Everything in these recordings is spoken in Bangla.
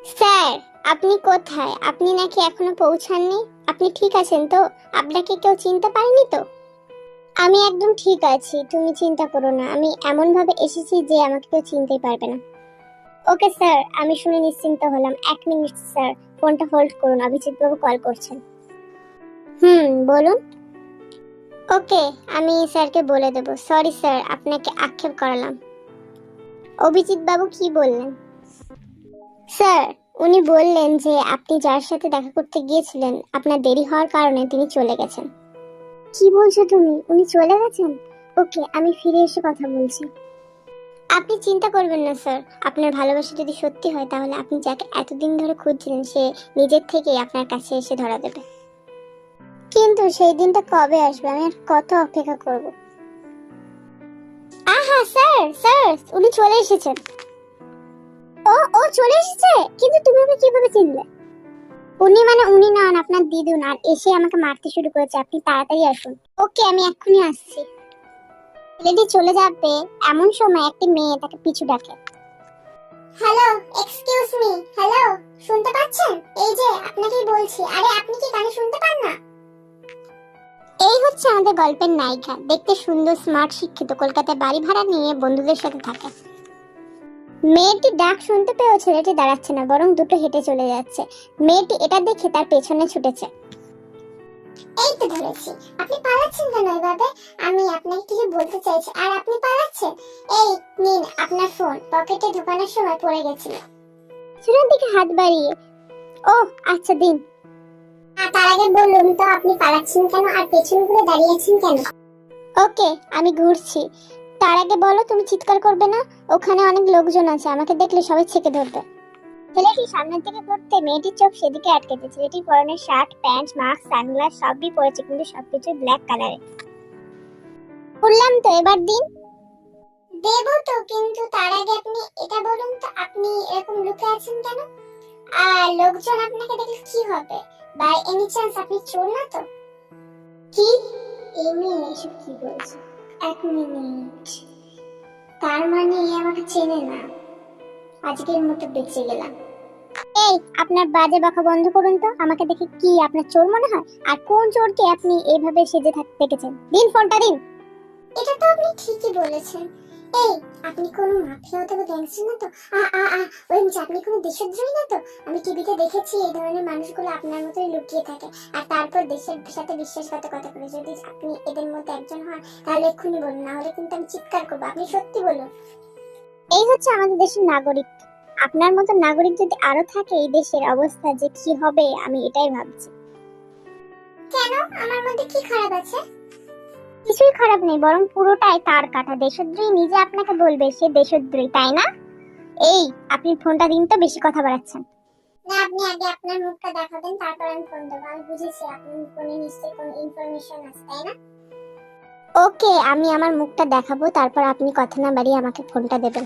স্যার, আপনি কোথায়? আপনি নাকি এখনো পৌঁছাননি? আপনি ঠিক আছেন তো? আপনাকে কেউ চিনতে পারেনি তো? আমি একদম ঠিক আছি, তুমি চিন্তা করো না। আমি এমন ভাবে এসেছি যে আমাকে কেউ চিনতেই পারবে না। ওকে স্যার, আমি শুনে নিশ্চিন্ত হলাম। 1 মিনিট স্যার, ফোনটা হোল্ড করুন, অভিজিৎ বাবু কল করছেন। বলুন। ওকে, আমি স্যারকে বলে দেবো। সরি স্যার, আপনাকে আক্ষেপ করালাম। অভিজিৎ বাবু কি বললেন? স্যার, উনি বললেন যে আপনি যার সাথে দেখা করতে গিয়েছিলেন, আপনার দেরি হওয়ার কারণে তিনি চলে গেছেন। কি বলছো তুমি? উনি চলে গেছেন? ওকে, আমি ফিরে এসে কথা বলছি। আপনি চিন্তা করবেন না স্যার। আপনার ভালোবাসা যদি সত্যি হয় তাহলে আপনি যাকে এতদিন ধরে খুঁজছিলেন সে নিজের থেকেই আপনার কাছে এসে ধরা দেবে। কিন্তু সেই দিনটা কবে আসবে? আমি আর কত অপেক্ষা করব? আহা স্যার, স্যার, উনি চলে এসেছেন। ও ও চলে এসেছে? কিন্তু তুমি ওকে কিভাবে চিনলে? উনি নন, আপনার দিদুন, আর এসে আমাকে মারতে শুরু করেছে। আপনি তাড়াতাড়ি আসুন। ওকে, আমি এক্ষুনি আসছি। ছেলেটি চলে যাবে এমন সময় একটি মেয়ে তাকে পিছু ডাকে। Hello, excuse me. হ্যালো, শুনতে পাচ্ছেন? এই যে আপনাকেই বলছি। আরে আপনি কি কানে শুনতে পান না? এই হচ্ছে আমাদের গল্পের নায়িকা। দেখতে সুন্দর, স্মার্ট, শিক্ষিত, কলকাতায় বাড়ি ভাড়া নিয়ে বন্ধুদের সাথে থাকে। মেয়েটি ডাক শুনতে পেয়েও ছেলেটি দাঁড়াচ্ছে না, বরং দুটো হেঁটে চলে যাচ্ছে। মেয়েটি এটা দেখে তার পেছনে ছুটেছে। এই তো ধরেছি। আপনি পালাচ্ছেন কেন এভাবে? আমি আপনাকে কিছু বলতে চাইছি আর আপনি পালাচ্ছেন। এই নিন আপনার ফোন, পকেটে ঢোকানোর সময় পড়ে গেছিল। ছেলের দিকে হাত বাড়িয়ে, ও আচ্ছা দিন। তার আগে বলুন তো আপনি পালাচ্ছেন কেন আর পেছন ঘুরে দাঁড়িয়ে আছেন কেন? ওকে, আমি ঘুরছি। তার আগে বলো, তুমি চিৎকার করবে না? ওখানে অনেক লোকজন আছে, আমাকে দেখলে সবাই ছেকে ধরবে। ছেলেটি সামনের দিকে ঘুরতে মেয়েটির চোখ সেদিকে আটকেছে। ছেলেটির পরনে শার্ট, প্যান্ট, মাস্ক, সানগ্লাস সবই পরেছে, কিন্তু সবকিছু ব্ল্যাক কালারে। বললাম তো, এবার দিন। দেব তো, কিন্তু তার আগে আপনি এটা বলুন তো আপনি এরকম লুকে আছেন কেন? আর লোকজন আপনাকে দেখলে কি হবে? বাই এনি চান্স আপনি চোর না তো? কি? এমনি এসব কি বলছে? 1 মিনিট। তার মানে আমাকে চেনে না। আজকের মতো বেঁচে গেলাম। এই, আপনার বাজে বকা বন্ধ করুন তো। আমাকে দেখে কি আপনার চোর মনে হয়? আর কোন চোরকে আপনি এইভাবে সেজে থাকতে দেখেছেন? দিন ফোনটা দিন। এটা তো আপনি ঠিকই বলেছেন। এই, আপনি কোন মাফিয়া অথবা গ্যাংস্টার না তো? আ আ আ ওই যে আপনি কোন দেশদ্রোহী না তো? আমি টিভিতে দেখেছি এই ধরনের মানুষগুলো আপনার মতোই লুকিয়ে থাকে আর তারপর দেশের সাথে বিশ্বাসঘাতকতা করে। যদি আপনি এদের মধ্যে একজন হন তাহলে এক্ষুনি বলুন, না হলে কিন্তু আমি চিৎকার করবো। আপনি সত্যি বলুন। এই হচ্ছে আমাদের দেশের নাগরিক। আপনার মতো নাগরিক যদি আরো থাকে এই দেশের অবস্থা যে কি হবে আমি এটাই ভাবছি। কেন? আমার মধ্যে কি খারাপ আছে? কিছুই খারাপ নেই, বরং পুরোটাই তার কাটা। দেশদ্রোহী নিজে আপনাকে বলবে সে দেশদ্রোহী, তাই না? এই, আপনি ফোনটা দিন তো, বেশি কথা বাড়াচ্ছেন। না, আপনি আগে আপনার মুখটা দেখাবেন, তারপর আমি ফোন দেবো। আমি বুঝেছি আপনার ফোনে নিশ্চয়ই কোনো ইনফরমেশন আছে, তাই না? ওকে, আমি আমার মুখটা দেখাবো, তারপর আপনি কথা না বাড়িয়ে আমাকে ফোনটা দেবেন।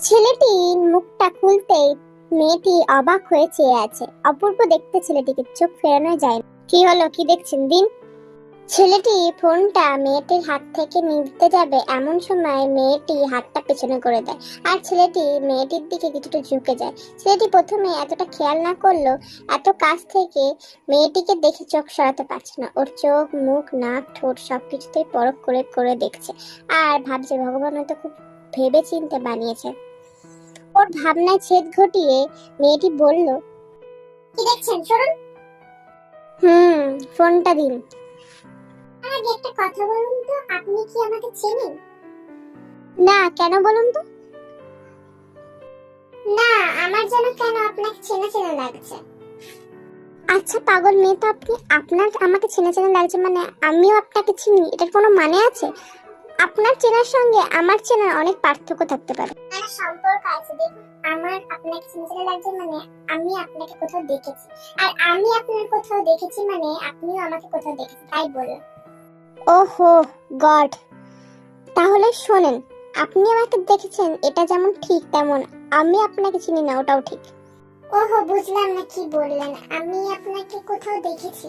ছেলেটি মুখটা খুলতেই মেয়েটি অবাক হয়ে চেয়ে আছে। অপূর্ব দেখতে ছেলেটিকে, চোখ ফেরানো যায় না। কি হলো, কি দেখছেন? দিন। ছেলেটি ফোনটা মেয়েটির হাত থেকে নিতে যাবে এমন সময় মেয়েটি হাতটা পেছনে করে দেয় আর ছেলেটি মেয়েটির দিকে কিছুটা ঝুঁকে যায়। ছেলেটি প্রথমে এতটা খেয়াল না করলেও এত কাছ থেকে মেয়েটিকে দেখে চোখ সরাতে পারছে না। ওর চোখ, মুখ, নাক, ঠোঁট সবকিছুতেই পরখ করে করে দেখছে আর ভাবছে ভগবান হয়তো খুব ভেবে চিন্তে বানিয়েছে। ওর ভাবনায় ছেদ ঘটিয়ে মেয়েটি বলল, কি দেখছেন? সরুন। ফোনটা দিন। আগে একটা কথা বলুন তো, আপনি কি আমাকে চেনেন? না, কেন বলুন তো? না, আমার যেন কেন আপনাকে চেনা চেনা লাগছে। আচ্ছা পাগল মেয়ে, তো আপনার আমাকে চেনা চেনা লাগছে মানে আমিও আপনাকে চিনি, এটার কোনো মানে আছে? আপনার চেনার সঙ্গে আমার চেনার অনেক পার্থক্য থাকতে পারে। মানে সম্পর্ক আছে। দেখুন, আমার আপনাকে চেনা চেনা লাগছে মানে আমি আপনাকে কোথাও দেখেছি, আর আমি আপনার কোথাও দেখেছি মানে আপনিও আমাকে কোথাও দেখেছেন, তাই বললাম। ওহো গড, তাহলে শোনেন, আপনি আমাকে দেখেছেন এটা যেমন ঠিক, তেমন আমি আপনাকে চিনি না, ওটাও ঠিক। ওহো, বুঝলাম না কি বললেন। আমি আপনাকে কোথাও দেখেছি।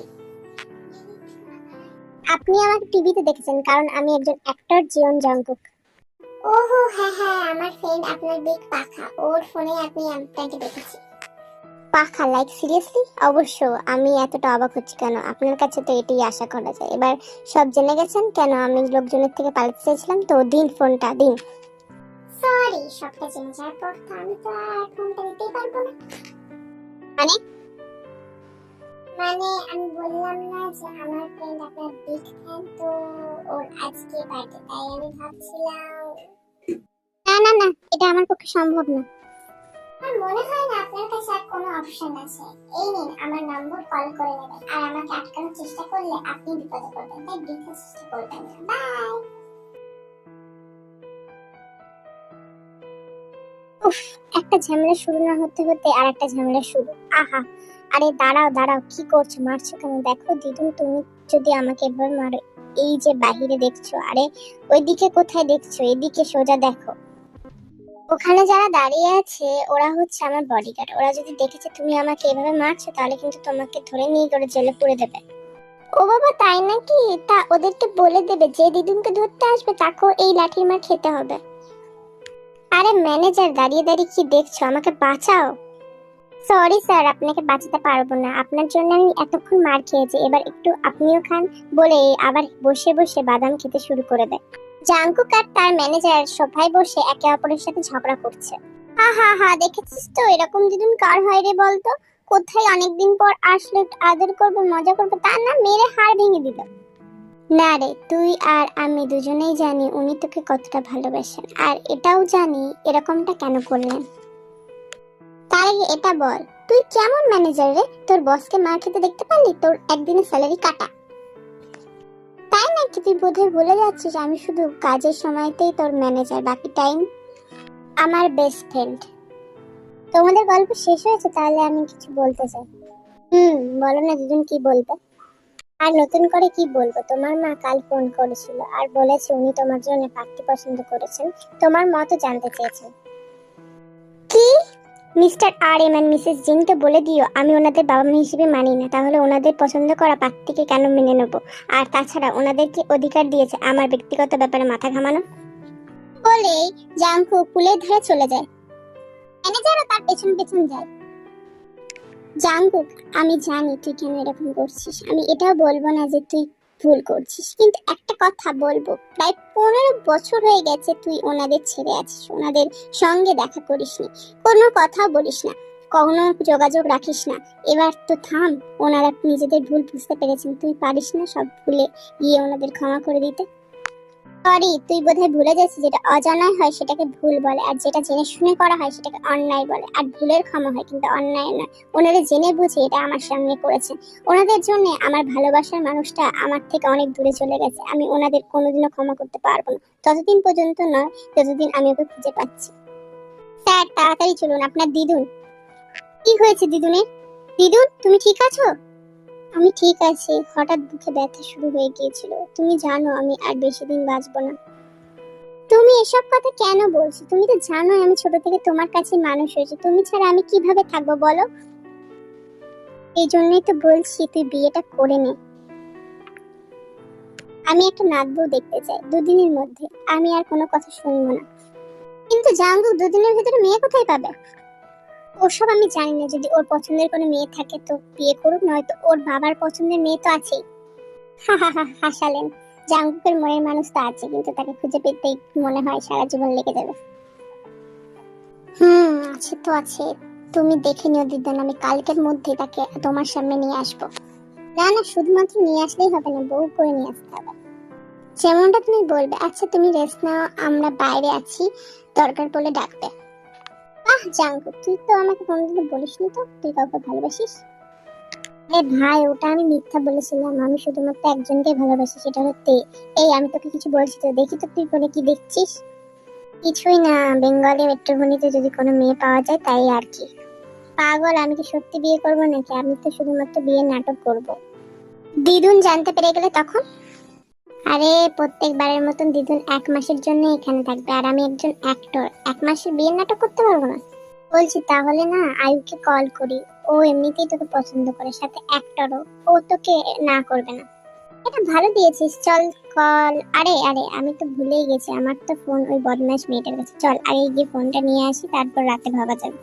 আপনি আমাকে টিভিতে দেখেছেন, কারণ আমি একজন অ্যাক্টর, জিয়ন জংকুক। ওহো হ্যাঁ হ্যাঁ, আমার ফ্রেন্ড আপনার বিগ পাখা, ওর ফোনে আপনি আপনাকে দেখেছি। পাখা, লাইক সিরিয়াসলি? অবশ্য আমি এতটা অবাক হচ্ছি কেন, আপনার কাছে তো এটাই আশা করা যায়। এবার সব জেনে গেছেন কেন আমি লোকজনের থেকে পালাতে চাইছিলাম, তো দিন ফোনটা দিন। সরি, সবটা জেনে যাওয়ার পর তো আমি তো আর ফোনটা দিতেই পারবো না। মানে মানে আমি বললাম না যে আমার ফ্রেন্ড আপনার বিগ ফ্যান, তো ওর আজকে বার্থডে, তাই আমি ভাবছিলাম। না না না, এটা আমার পক্ষে সম্ভব না। আমার মনে হয় না আপনার কাছে আর কোনো অপশন আছে। এই নিন আমার নম্বর, কল করে নেবেন। আর আমাকে আটকানোর চেষ্টা করলে আপনি বিপদে পড়বেন, তাই বৃথা চেষ্টা করবেন না। বাই। উফ, একটা ঝামেলা শুরু না হতে হতে আর একটা ঝামেলা শুরু। আহা, আরে দাঁড়াও দাঁড়াও, কি করছো, মারছো কেন? দেখো দিদুন, তুমি যদি আমাকে এভাবে মারো, এই যে বাহিরে দেখছো, আরে ওইদিকে কোথায় দেখছো? এদিকে সোজা দেখো। ওখানে যারা দাঁড়িয়ে আছে ওরা হচ্ছে আমার বডিগার্ড। ওরা যদি দেখেছে তুমি আমাকে এভাবে মারছো, তাহলে কিন্তু তোমাকে ধরে নিয়ে করে জেলে পুরে দেবে। ও বাবা, তাই নাকি? তা ওদেরকে বলে দেবে যে দিদুনকে ধরতে আসবে তাকেও এই লাঠির মার খেতে হবে। আরে ম্যানেজার, দাঁড়িয়ে দাঁড়িয়ে কি দেখছো? আমাকে বাঁচাও। সরি স্যার, আপনাকে বাঁচাতে পারবো না। আপনার জন্য আমি এতক্ষণ মার খেয়েছি, এবার একটু আপনিও খান। বলে আবার বসে বসে বাদাম খেতে শুরু করে দেয়। জাঙ্কুক আর তার ম্যানেজার সোফায় বসে একে অপরের সাথে ঝগড়া করছে। হা হা হা, দেখেছিস তো, এরকম দিদুন কার হয় রে বলতো? কোথায় অনেকদিন পর আসলে একটু আদর করবে, মজা করবে, তা না মেরে হাড় ভেঙে দিল। না রে, তুই আর আমি দুজনেই জানি উনি তোকে কতটা ভালোবাসেন, আর এটাও জানি এরকমটা কেন করলেন। তার আগে এটা বল, তুই কেমন ম্যানেজার রে? তোর বসকে মার খেতে দেখতে পারলি? তোর একদিনের স্যালারি কাটা। তাই নাকি? তুই বোধহয় ভুলে যাচ্ছিস আমি শুধু কাজের সময়তেই তোর ম্যানেজার, বাকি টাইম আমার বেস্ট ফ্রেন্ড। তোমাদের গল্প শেষ হয়েছে? তাহলে আমি কিছু বলতে চাই। বলো না দুজন, কি বলবে? আর নতুন করে কি বলবো? তোমার মা কাল ফোন করেছিল আর বলেছে উনি তোমার জন্য পাত্রী পছন্দ করেছেন, তোমার মতও জানতে চেয়েছেন। কি? Mr R M and Mrs জিনকে বলে দিও আমি ওনাদের বাবা মা হিসেবে মানি না, তাহলে ওনাদের পছন্দ করা পাত্রীকে কেন মেনে নেবো? আর তাছাড়া ওনাদের কি অধিকার দিয়েছে আমার ব্যক্তিগত ব্যাপারে মাথা ঘামানো? বলেই জাঙ্কু কুলের ধারে চলে যায়। ম্যানেজারও তার পেছন পেছন যায়। জাঙ্কুক, আমি জানি তুই কেন এরকম করছিস, আমি এটাও বলবো না যে তুই ভুল করছিস, কিন্তু একটা কথা বলবো, প্রায় 15 বছর হয়ে গেছে তুই ওনাদের ছেড়ে আছিস, ওনাদের সঙ্গে দেখা করিসনি, কোনো কথা বলিস না, কোনো যোগাযোগ রাখিস না। এবার তো থাম, ওনারা নিজেদের ভুল বুঝতে পেরেছেন, তুই পারিস না সব ভুলে গিয়ে ওনাদের ক্ষমা করে দিতে? সরি, তুই বোধহয় ভুলে যাচ্ছিস, যেটা অজানায় হয় সেটাকে ভুল বলে, আর যেটা জেনে শুনে করা হয় সেটাকে অন্যায় বলে। আর ভুলের ক্ষমা হয় কিন্তু অন্যায় নয়। ওনারা জেনে বুঝে এটা আমার সামনে করেছে। ওনাদের জন্য আমার ভালোবাসার মানুষটা আমার থেকে অনেক দূরে চলে গেছে, আমি ওনাদের কোনোদিনও ক্ষমা করতে পারবো না, ততদিন পর্যন্ত নয় যতদিন আমি ওকে খুঁজে পাচ্ছি। স্যার তাড়াতাড়ি চলুন, আপনার দিদুন। কি হয়েছে দিদুনের? দিদুন, তুমি ঠিক আছো? আমি ঠিক আছি, হঠাৎ বুকে ব্যথা শুরু হয়ে গিয়েছিল, তুমি জানো আমি আর বেশি দিন বাঁচবো না। তুমি এসব কথা কেন বলছো? তুমি তো জানোই আমি ছোট থেকে তোমার কাছে মানুষ হয়েছি, তুমি ছাড়া আমি কিভাবে থাকবো বলো? এই জন্যই তো বলছি তুই বিয়েটা করে নে। আমি একটা নাতবউ দেখতে চাই 2 দিনের মধ্যে, আমি আর কোনো কথা শুনবো না। কিন্তু জাঙ্গু, 2 দিনের ভিতরে মেয়ে কোথায় পাবে? ওসব আমি জানি না, যদি ওর পছন্দের কোনো মেয়ে থাকে তো বিয়ে করুক, নয়তো ওর বাবার পছন্দের মেয়ে তো আছেই। হা হা হা, হাসালেন। জাঙ্গুকের মনের মানুষ তো আছে, কিন্তু তাকে খুঁজে পেতেই মনে হয় সারা জীবন লেগে যাবে। আছে তো আছে, তুমি দেখে নিও দিদান, আমি কালকের মধ্যে তাকে তোমার সামনে নিয়ে আসবো। না না, শুধুমাত্র নিয়ে আসলেই হবে না, বউ করে নিয়ে আসতে হবে। যেমনটা তুমি বলবে। আচ্ছা তুমি রেস্ট নাও, আমরা বাইরে আছি, দরকার পড়লে ডাকবে। জাঙ্কুক, তুই তো আমাকে কোনোদিনও বলিসনি তো তুই কাউকে ভালোবাসিস। ভাই, ওটা আমি মিথ্যা বলেছিলাম, আমি শুধুমাত্র একজনকে ভালোবাসি, সেটা হচ্ছে এই। আমি তোকে কিছু বলছি তো, দেখি তো তুই ফোনে কি দেখছিস। কিছুই না, বেঙ্গলি মেট্রোপলিতে যদি কোনো মেয়ে পাওয়া যায় তাই আর কি। পাগল, আমি কি সত্যি বিয়ে করবো নাকি? আমি তো শুধুমাত্র বিয়ের নাটক করব। দিদুন জানতে পেরে গেলে তখন? আরে প্রত্যেকবারের মতন দিদুন 1 মাসের জন্য এখানে থাকবে, আর আমি একজন অ্যাক্টর, 1 মাসের বিয়ের নাটক করতে পারবো না। বলছি তাহলে না আয়ুকে কল করি, ও এমনিতেই তোকে পছন্দ করে, সাথে অ্যাক্টরও, ও তোকে না করবে না। এটা ভালো দিয়েছিস, চল কল। আরে আরে, আমি তো ভুলেই গেছি, আমার তো ফোন ওই বদমাশ মেয়েটার কাছে। চল আগে গিয়ে ফোনটা নিয়ে আসি, তারপর রাতে ভাবা যাবে।